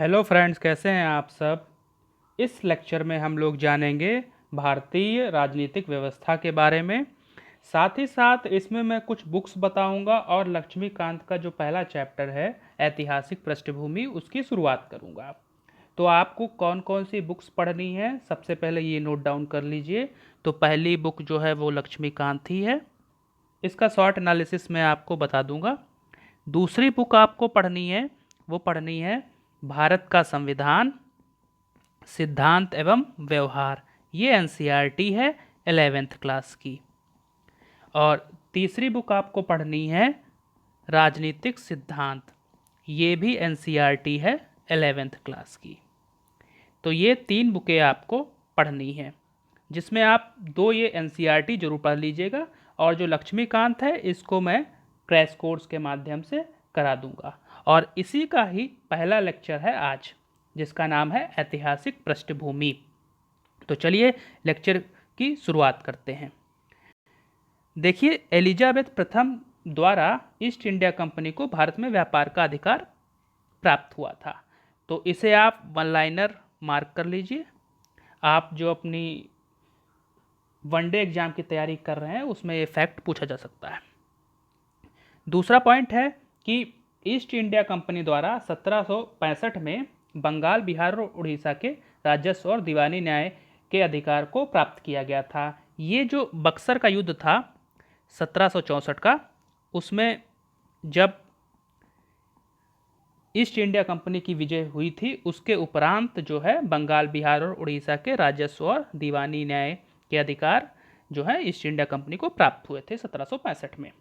Hello friends, कैसे हैं आप सब। इस लेक्चर में हम लोग जानेंगे भारतीय राजनीतिक व्यवस्था के बारे में। साथ ही साथ इसमें मैं कुछ बुक्स बताऊंगा और लक्ष्मीकांत का जो पहला चैप्टर है ऐतिहासिक पृष्ठभूमि, उसकी शुरुआत करूंगा। तो आपको कौन कौन सी बुक्स पढ़नी है, सबसे पहले ये नोट डाउन कर लीजिए। तो पहली बुक जो है वो लक्ष्मीकांत ही है। इसका शॉर्ट एनालिसिस मैं आपको बता दूंगा। दूसरी बुक आपको पढ़नी है, वो पढ़नी है भारत का संविधान, सिद्धांत एवं व्यवहार। ये एनसीईआरटी है 11th क्लास की। और तीसरी बुक आपको पढ़नी है राजनीतिक सिद्धांत। ये भी एनसीईआरटी है 11th क्लास की। तो ये तीन बुकें आपको पढ़नी है, जिसमें आप दो ये एनसीईआरटी जरूर पढ़ लीजिएगा, और जो लक्ष्मीकांत है इसको मैं क्रैश कोर्स के माध्यम से करा दूंगा। और इसी का ही पहला लेक्चर है आज, जिसका नाम है ऐतिहासिक पृष्ठभूमि। तो चलिए लेक्चर की शुरुआत करते हैं। देखिए, एलिजाबेथ प्रथम द्वारा ईस्ट इंडिया कंपनी को भारत में व्यापार का अधिकार प्राप्त हुआ था। तो इसे आप वन लाइनर मार्क कर लीजिए। आप जो अपनी वनडे एग्जाम की तैयारी कर रहे हैं उसमें ये फैक्ट पूछा जा सकता है। दूसरा पॉइंट है कि ईस्ट इंडिया कंपनी द्वारा 1765 में बंगाल, बिहार और उड़ीसा के राजस्व और दीवानी न्याय के अधिकार को प्राप्त किया गया था। ये जो बक्सर का युद्ध था 1764 का, उसमें जब ईस्ट इंडिया कंपनी की विजय हुई थी, उसके उपरांत जो है बंगाल, बिहार और उड़ीसा के राजस्व और दीवानी न्याय के अधिकार जो है ईस्ट इंडिया कंपनी को प्राप्त हुए थे 1765 में।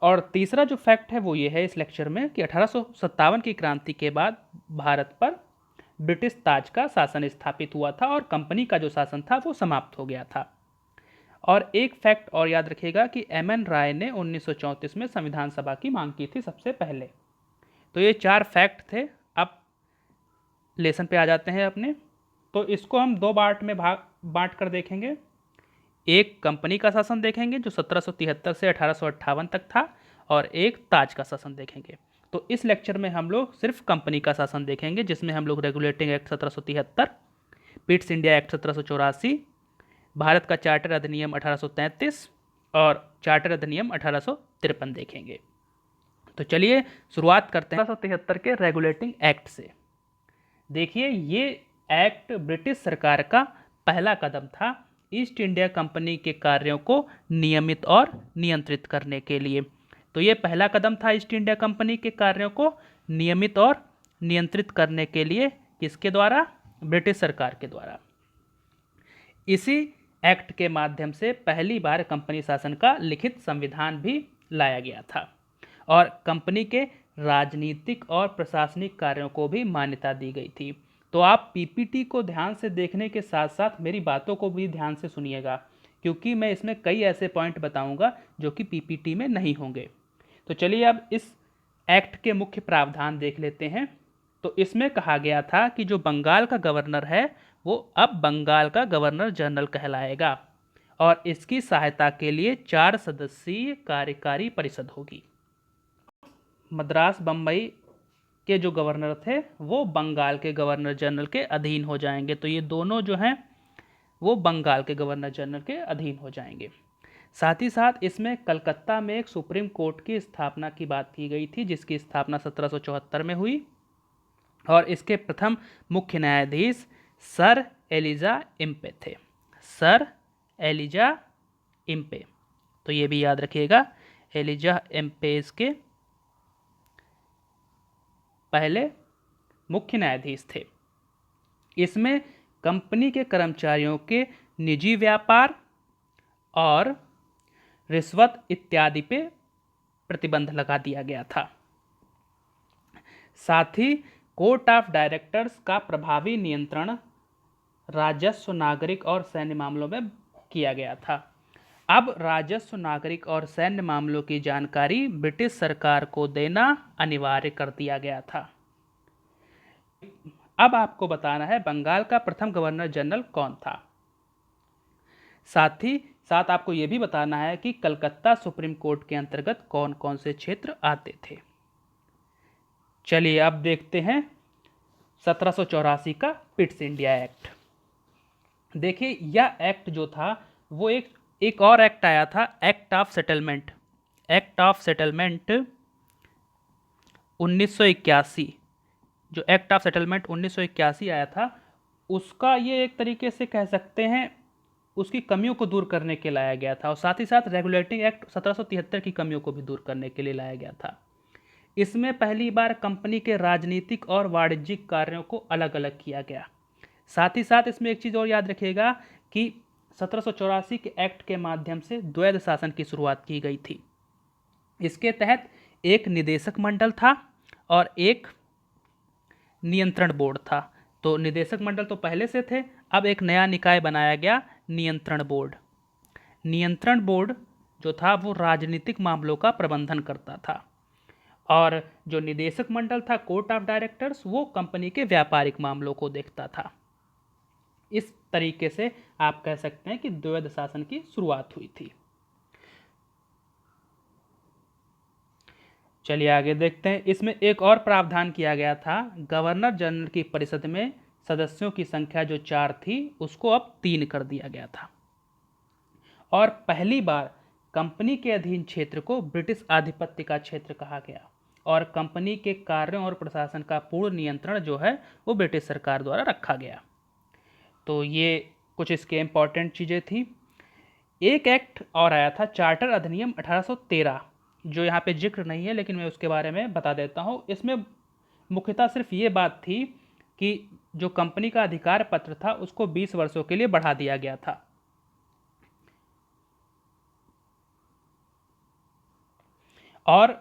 और तीसरा जो फैक्ट है वो ये है इस लेक्चर में कि 1857 की क्रांति के बाद भारत पर ब्रिटिश ताज का शासन स्थापित हुआ था और कंपनी का जो शासन था वो समाप्त हो गया था। और एक फैक्ट और याद रखिएगा कि एम.एन. राय ने 1934 में संविधान सभा की मांग की थी सबसे पहले। तो ये चार फैक्ट थे। अब लेसन पे आ जाते हैं अपने। तो इसको हम दो पार्ट में बांट कर देखेंगे। एक कंपनी का शासन देखेंगे जो 1773 से 1858 तक था, और एक ताज का शासन देखेंगे। तो इस लेक्चर में हम लोग सिर्फ कंपनी का शासन देखेंगे, जिसमें हम लोग regulating act 1773, Pitt's India act 1784, Bharat का चार्टर अधिनियम 1833 और चार्टर अधिनियम 1853 देखेंगे। तो चलिए शुरुआत करते हैं 1773 के रेगुलेटिंग एक्ट से। देखिए, ये एक्ट ब्रिटिश सरकार का पहला कदम था ईस्ट इंडिया कंपनी के कार्यों को नियमित और नियंत्रित करने के लिए। तो ये पहला कदम था ईस्ट इंडिया कंपनी के कार्यों को नियमित और नियंत्रित करने के लिए। किसके द्वारा? ब्रिटिश सरकार के द्वारा। इसी एक्ट के माध्यम से पहली बार कंपनी शासन का लिखित संविधान भी लाया गया था, और कंपनी के राजनीतिक और प्रशासनिक कार्यों को भी मान्यता दी गई थी। तो आप पीपीटी को ध्यान से देखने के साथ साथ मेरी बातों को भी ध्यान से सुनिएगा, क्योंकि मैं इसमें कई ऐसे पॉइंट बताऊंगा जो कि पीपीटी में नहीं होंगे। तो चलिए अब इस एक्ट के मुख्य प्रावधान देख लेते हैं। तो इसमें कहा गया था कि जो बंगाल का गवर्नर है वो अब बंगाल का गवर्नर जनरल कहलाएगा, और इसकी सहायता के लिए 4 सदस्यीय कार्यकारी परिषद होगी। मद्रास, बम्बई के जो गवर्नर थे वो बंगाल के गवर्नर जनरल के अधीन हो जाएंगे। तो ये दोनों जो हैं वो बंगाल के गवर्नर जनरल के अधीन हो जाएंगे। साथ ही साथ इसमें कलकत्ता में एक सुप्रीम कोर्ट की स्थापना की बात की गई थी, जिसकी स्थापना 1774 में हुई, और इसके प्रथम मुख्य न्यायाधीश सर एलिजा इम्पे थे। सर एलिजा इम्पे, तो ये भी याद रखिएगा, एलिजा इम्पे इसके पहले मुख्य न्यायाधीश थे। इसमें कंपनी के कर्मचारियों के निजी व्यापार और रिश्वत इत्यादि पे प्रतिबंध लगा दिया गया था। साथ ही कोर्ट ऑफ डायरेक्टर्स का प्रभावी नियंत्रण राजस्व, नागरिक और सैन्य मामलों में किया गया था। अब राजस्व, नागरिक और सैन्य मामलों की जानकारी ब्रिटिश सरकार को देना अनिवार्य कर दिया गया था। अब आपको बताना है बंगाल का प्रथम गवर्नर जनरल कौन था। साथ ही साथ आपको यह भी बताना है कि कलकत्ता सुप्रीम कोर्ट के अंतर्गत कौन कौन से क्षेत्र आते थे। चलिए अब देखते हैं 1784 का पिट्स इंडिया एक्ट। देखिए यह एक्ट जो था वो एक और एक्ट आया था, act of settlement. Act of settlement 1981, जो एक्ट ऑफ सेटलमेंट 1981 आया था, उसका ये एक तरीके से कह सकते हैं उसकी कमियों को दूर करने के लाया गया था, और साथ ही साथ रेगुलेटिंग एक्ट 1773 की कमियों को भी दूर करने के लिए लाया गया था। इसमें पहली बार कंपनी के राजनीतिक और वाणिज्यिक कार्यों को अलग अलग किया गया। साथ ही साथ इसमें एक चीज़ और याद रखिएगा कि 1784 के एक्ट के माध्यम से द्वैध शासन की शुरुआत की गई थी। इसके तहत एक निदेशक मंडल था और एक नियंत्रण बोर्ड था। तो निदेशक मंडल तो पहले से थे, अब एक नया निकाय बनाया गया, नियंत्रण बोर्ड। नियंत्रण बोर्ड जो था वो राजनीतिक मामलों का प्रबंधन करता था, और जो निदेशक मंडल था, कोर्ट ऑफ डायरेक्टर्स, वो कंपनी के व्यापारिक मामलों को देखता था। इस तरीके से आप कह सकते हैं कि द्वैध शासन की शुरुआत हुई थी। चलिए आगे देखते हैं। इसमें एक और प्रावधान किया गया था, गवर्नर जनरल की परिषद में सदस्यों की संख्या जो 4 थी उसको अब 3 कर दिया गया था, और पहली बार कंपनी के अधीन क्षेत्र को ब्रिटिश आधिपत्य का क्षेत्र कहा गया, और कंपनी के कार्यों और प्रशासन का पूर्ण नियंत्रण जो है वो ब्रिटिश सरकार द्वारा रखा गया। तो ये कुछ इसके इम्पॉर्टेंट चीज़ें थी। एक एक्ट और आया था, चार्टर अधिनियम 1813, जो यहाँ पे जिक्र नहीं है लेकिन मैं उसके बारे में बता देता हूँ। इसमें मुख्यतः सिर्फ ये बात थी कि जो कंपनी का अधिकार पत्र था उसको 20 वर्षों के लिए बढ़ा दिया गया था, और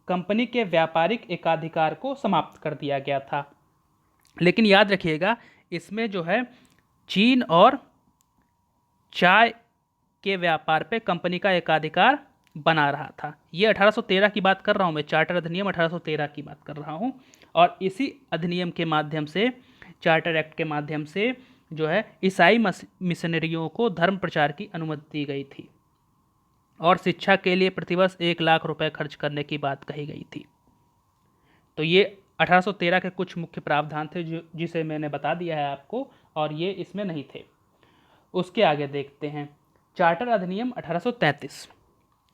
कंपनी के व्यापारिक एकाधिकार को समाप्त कर दिया गया था। लेकिन याद रखिएगा इसमें जो है चीन और चाय के व्यापार पे कंपनी का एकाधिकार बना रहा था। ये 1813 की बात कर रहा हूँ मैं, चार्टर अधिनियम 1813 की बात कर रहा हूँ, और इसी अधिनियम के माध्यम से, चार्टर एक्ट के माध्यम से जो है ईसाई मिशनरियों को धर्म प्रचार की अनुमति दी गई थी, और शिक्षा के लिए प्रतिवर्ष 1 लाख रुपए खर्च करने की बात कही गई थी। तो ये 1813 के कुछ मुख्य प्रावधान थे जिसे मैंने बता दिया है आपको, और ये इसमें नहीं थे। उसके आगे देखते हैं चार्टर अधिनियम 1833।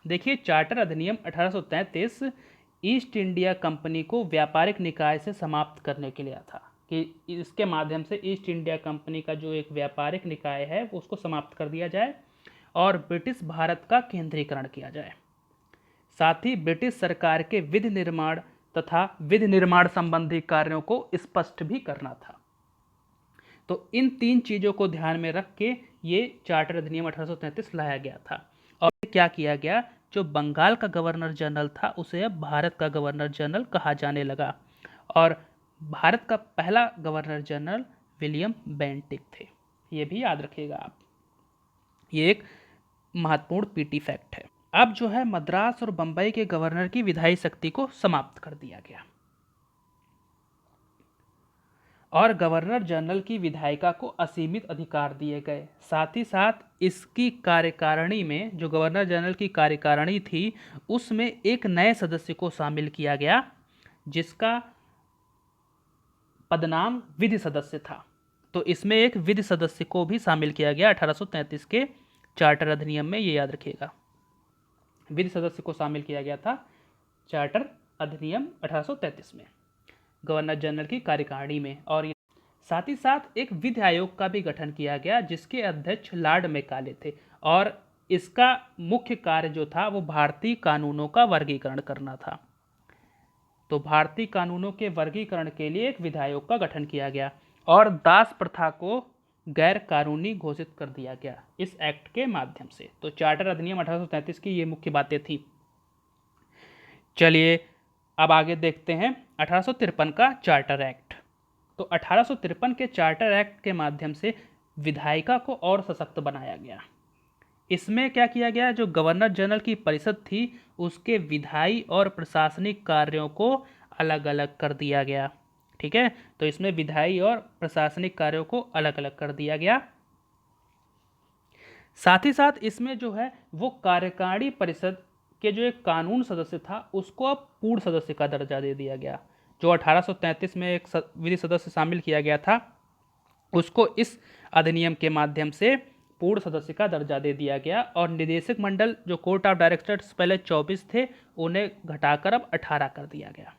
देखिए चार्टर अधिनियम 1833 ईस्ट इंडिया कंपनी को व्यापारिक निकाय से समाप्त करने के लिए था, कि इसके माध्यम से ईस्ट इंडिया कंपनी का जो एक व्यापारिक निकाय है उसको समाप्त कर दिया जाए और ब्रिटिश भारत का केंद्रीकरण किया जाए। साथ ही ब्रिटिश सरकार के विधि निर्माण तथा विधि निर्माण संबंधी कार्यों को स्पष्ट भी करना था। तो इन 3 चीज़ों को ध्यान में रख के ये चार्टर अधिनियम 1833 लाया गया था। और क्या किया गया, जो बंगाल का गवर्नर जनरल था उसे अब भारत का गवर्नर जनरल कहा जाने लगा, और भारत का पहला गवर्नर जनरल विलियम बेंटिक थे। ये भी याद रखिएगा आप, ये एक महत्वपूर्ण पीटी फैक्ट है। अब जो है मद्रास और बंबई के गवर्नर की विधायी शक्ति को समाप्त कर दिया गया, और गवर्नर जनरल की विधायिका को असीमित अधिकार दिए गए। साथ ही साथ इसकी कार्यकारिणी में, जो गवर्नर जनरल की कार्यकारिणी थी, उसमें एक नए सदस्य को शामिल किया गया जिसका पदनाम विधि सदस्य था। तो इसमें एक विधि सदस्य को भी शामिल किया गया 1833 के चार्टर अधिनियम में, ये याद रखिएगा। विधि सदस्य को शामिल किया गया था चार्टर अधिनियम 1833 में, गवर्नर जनरल की कार्यकारिणी में। और साथ ही साथ एक विधि आयोग का भी गठन किया गया जिसके अध्यक्ष लॉर्ड मैकाले थे, और इसका मुख्य कार्य जो था वो भारतीय कानूनों का वर्गीकरण करना था। तो भारतीय कानूनों के वर्गीकरण के लिए एक विधि आयोग का गठन किया गया, और दास प्रथा को गैर कानूनी घोषित कर दिया गया इस एक्ट के माध्यम से। तो चार्टर अधिनियम 1833 की ये मुख्य बातें थी। चलिए अब आगे देखते हैं 1853 का चार्टर एक्ट। तो 1853 के चार्टर एक्ट के माध्यम से विधायिका को और सशक्त बनाया गया। इसमें क्या किया गया, जो गवर्नर जनरल की परिषद थी उसके विधायी और प्रशासनिक कार्यों को अलग अलग कर दिया गया। ठीक है, तो इसमें विधायी और प्रशासनिक कार्यों को अलग अलग कर दिया गया। साथ ही साथ इसमें जो है वो कार्यकारिणी परिषद के जो एक कानून सदस्य था उसको अब पूर्ण सदस्य का दर्जा दे दिया गया। जो 1833 में एक विधि सदस्य शामिल किया गया था उसको इस अधिनियम के माध्यम से पूर्ण सदस्य का दर्जा दे दिया गया और निदेशक मंडल जो कोर्ट ऑफ डायरेक्टर्स पहले 24 थे उन्हें घटाकर अब 18 कर दिया गया।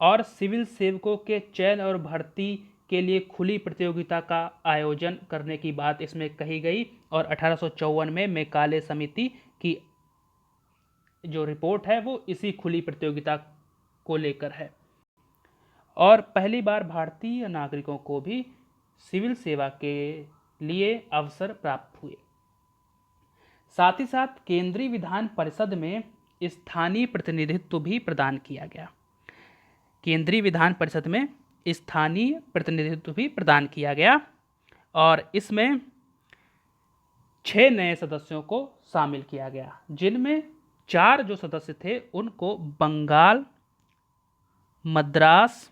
और सिविल सेवकों के चयन और भर्ती के लिए खुली प्रतियोगिता का आयोजन करने की बात इसमें कही गई और 1854 में मैकाले समिति की जो रिपोर्ट है वो इसी खुली प्रतियोगिता को लेकर है। और पहली बार भारतीय नागरिकों को भी सिविल सेवा के लिए अवसर प्राप्त हुए। साथ ही साथ केंद्रीय विधान परिषद में स्थानीय प्रतिनिधित्व भी प्रदान किया गया। केंद्रीय विधान परिषद में स्थानीय प्रतिनिधित्व भी प्रदान किया गया और इसमें 6 नए सदस्यों को शामिल किया गया, जिनमें 4 जो सदस्य थे उनको बंगाल, मद्रास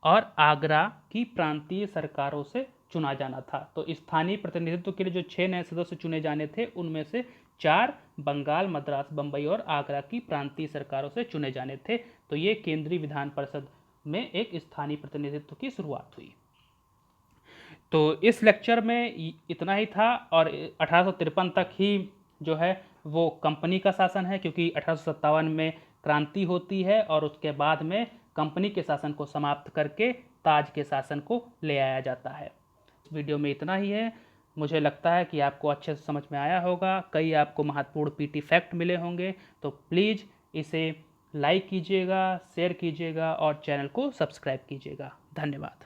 और आगरा की प्रांतीय सरकारों से चुना जाना था। तो स्थानीय प्रतिनिधित्व के लिए जो 6 नए सदस्य चुने जाने थे उनमें से 4 बंगाल, मद्रास, बंबई और आगरा की प्रांतीय सरकारों से चुने जाने थे। तो ये केंद्रीय विधान परिषद में एक स्थानीय प्रतिनिधित्व की शुरुआत हुई। तो इस लेक्चर में इतना ही था और 1853 तक ही जो है वो कंपनी का शासन है, क्योंकि 1857 में क्रांति होती है और उसके बाद में कंपनी के शासन को समाप्त करके ताज के शासन को ले आया जाता है। वीडियो में इतना ही है। मुझे लगता है कि आपको अच्छे से समझ में आया होगा। कई आपको महत्वपूर्ण पीटी फैक्ट मिले होंगे। तो प्लीज़ इसे लाइक कीजिएगा, शेयर कीजिएगा और चैनल को सब्सक्राइब कीजिएगा। धन्यवाद।